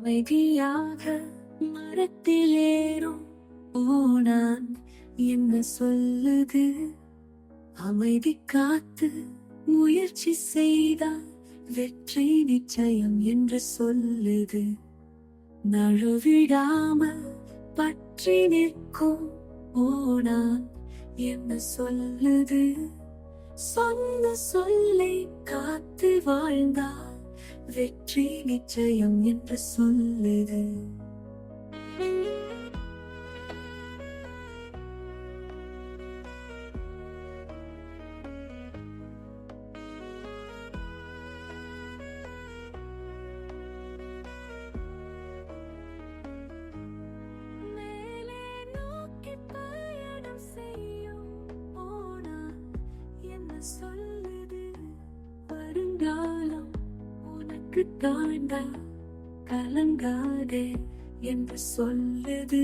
அமைதியாக மரத்தில் ஏறும் ஓணான் என்ன சொல்லுது? அமைதி காத்து முயற்சி செய்தால் வெற்றி நிச்சயம் என்று சொல்லுது. நழுவிடாமல் பற்றி நிற்கும் ஓணான் என்ன சொல்லுது? சொன்ன சொல்லை காத்து வாழ்ந்தால் வெற்றி நிச்சயம் என்று சொல்லுது. மேலே நோக்கி பயணம் செய்யும் ஓணான் என்ன சொல்லுது? வருங்காலம் உனக்கு தாண்டா, கலங்காதே என்று சொல்லுது.